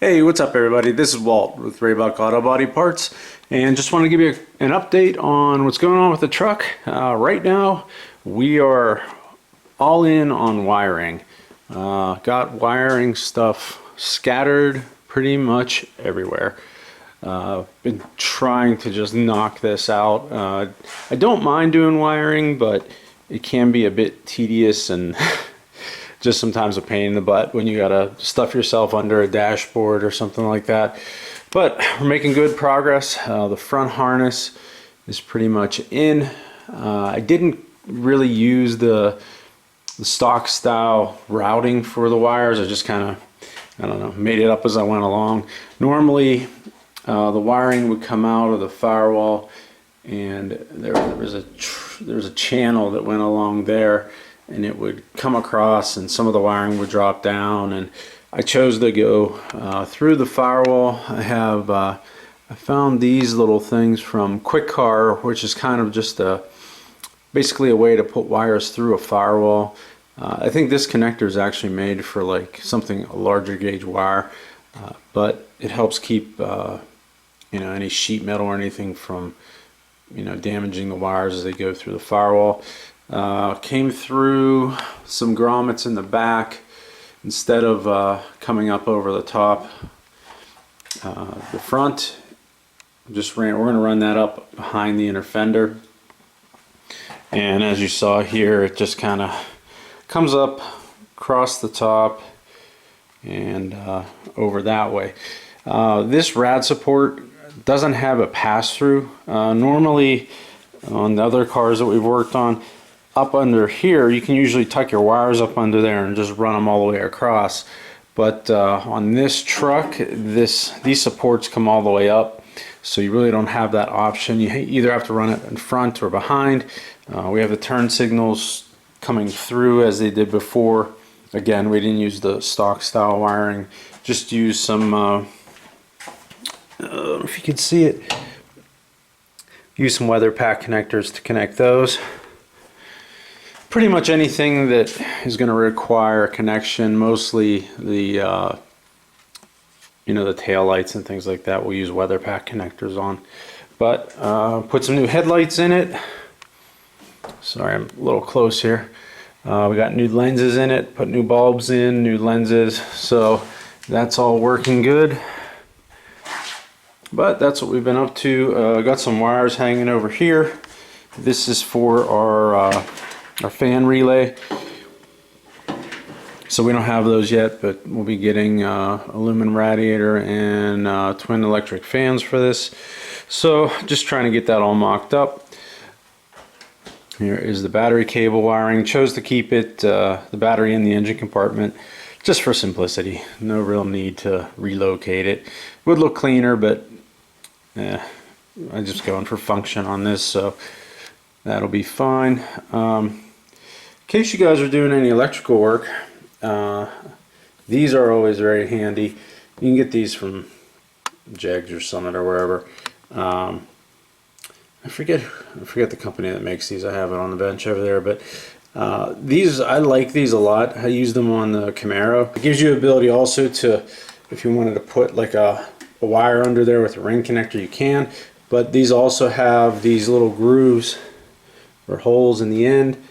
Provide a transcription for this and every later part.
Hey, what's up everybody? This is Walt with Raybuck Auto Body Parts, and just want to give you an update on what's going on with the truck. Right now we are all in on wiring. Got wiring stuff scattered pretty much everywhere. Been trying to just knock this out. I don't mind doing wiring, but it can be a bit tedious and just sometimes a pain in the butt when you gotta stuff yourself under a dashboard or something like that. But we're making good progress. The front harness is pretty much in. I didn't really use the stock style routing for the wires. I just kind of, I don't know, made it up as I went along. Normally the wiring would come out of the firewall, and there was a channel that went along there, and it would come across and some of the wiring would drop down, and I chose to go through the firewall. I found these little things from Quick Car, which is kind of just basically a way to put wires through a firewall. I think this connector is actually made for like something, a larger gauge wire, but it helps keep any sheet metal or anything from damaging the wires as they go through the firewall. Came through some grommets in the back instead of coming up over the top. The front, we're going to run that up behind the inner fender, and as you saw here, it just kind of comes up across the top and over that way. This rad support doesn't have a pass-through. Normally on the other cars that we've worked on, up under here you can usually tuck your wires up under there and just run them all the way across, but on this truck these supports come all the way up, so you really don't have that option. You either have to run it in front or behind. We have the turn signals coming through as they did before. Again, we didn't use the stock style wiring, just use some if you can see it, use some weather pack connectors to connect those. Pretty much anything that is going to require a connection, mostly the the tail lights and things like that, we'll use weather pack connectors on. But put some new headlights in it. Sorry, I'm a little close here. We got new lenses in it, put new bulbs in, new lenses, so that's all working good. But that's what we've been up to. Got some wires hanging over here. This is for our fan relay. So we don't have those yet, but we'll be getting aluminum radiator and twin electric fans for this. So just trying to get that all mocked up. Here is the battery cable wiring. Chose to keep it the battery in the engine compartment just for simplicity. No real need to relocate it. Would look cleaner, but I'm just going for function on this, so that'll be fine. In case you guys are doing any electrical work, these are always very handy. You can get these from Jegs or Summit or wherever. I forget the company that makes these. I have it on the bench over there, but I like these a lot. I use them on the Camaro. It gives you the ability also to, if you wanted to put like a wire under there with a ring connector, you can, but these also have these little grooves or holes in the end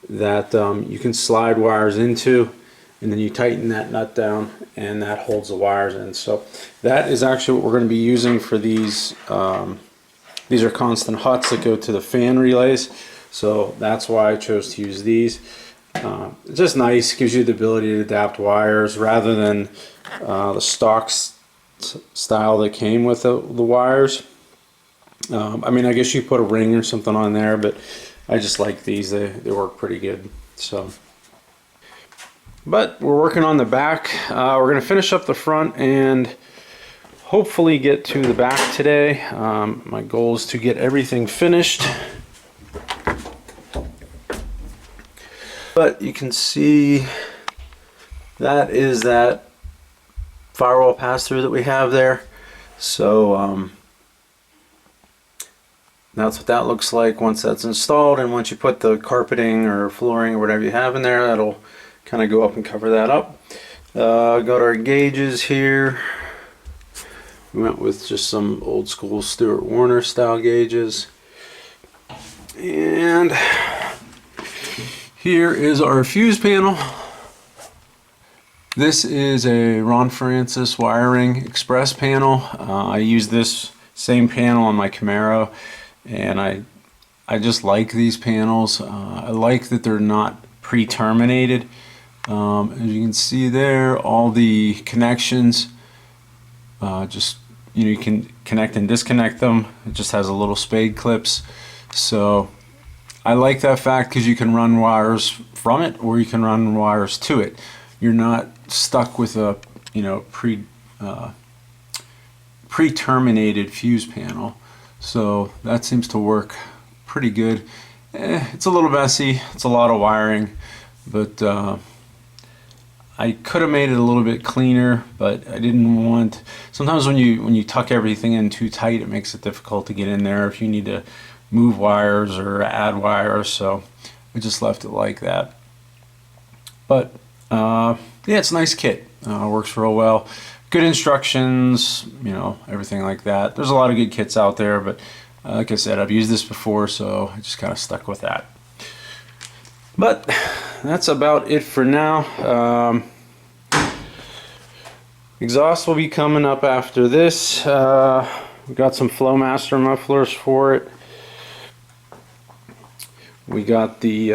that you can slide wires into, and then you tighten that nut down and that holds the wires in. So that is actually what we're going to be using for these. These are constant huts that go to the fan relays, so that's why I chose to use these. It's just nice, gives you the ability to adapt wires rather than the stock style that came with the wires. I mean, I guess you put a ring or something on there, but I just like these. They work pretty good. So, but we're working on the back. We're going to finish up the front and hopefully get to the back today. My goal is to get everything finished. But you can see that is that firewall pass-through that we have there. So that's what that looks like once that's installed, and once you put the carpeting or flooring or whatever you have in there, that'll kind of go up and cover that up. Got our gauges here. We went with just some old school Stuart Warner style gauges. And here is our fuse panel. This is a Ron Francis Wiring Express panel. I use this same panel on my Camaro, and I just like these panels. I like that they're not pre-terminated. As you can see there, all the connections, just you can connect and disconnect them. It just has a little spade clips. So I like that fact because you can run wires from it or you can run wires to it. You're not stuck with a pre-terminated fuse panel. So that seems to work pretty good. It's a little messy. It's a lot of wiring, but I could have made it a little bit cleaner, but I didn't want. Sometimes when you tuck everything in too tight, it makes it difficult to get in there if you need to move wires or add wires. So I just left it like that. But yeah, it's a nice kit. Works real well. Good instructions, everything like that. There's a lot of good kits out there, but like I said, I've used this before, so I just kind of stuck with that. But that's about it for now. Exhaust will be coming up after this. We got some Flowmaster mufflers for it. We got the,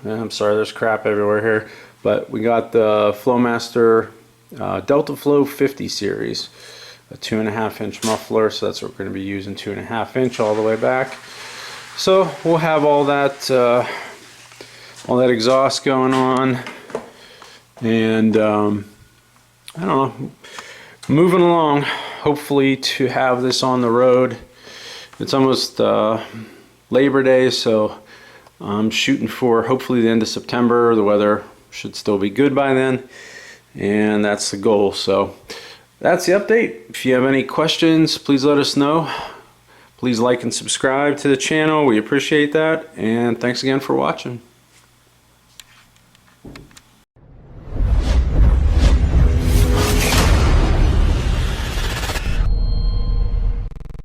I'm sorry, there's crap everywhere here, but we got the Flowmaster Delta Flow 50 series, a 2.5 inch muffler, so that's what we're going to be using, 2.5 inch all the way back. So we'll have all that exhaust going on, and I don't know, moving along, hopefully to have this on the road. It's almost Labor Day, so I'm shooting for hopefully the end of September. The weather should still be good by then, and that's the goal. So that's the update. If you have any questions, please let us know. Please like and subscribe to the channel. We appreciate that, and thanks again for watching.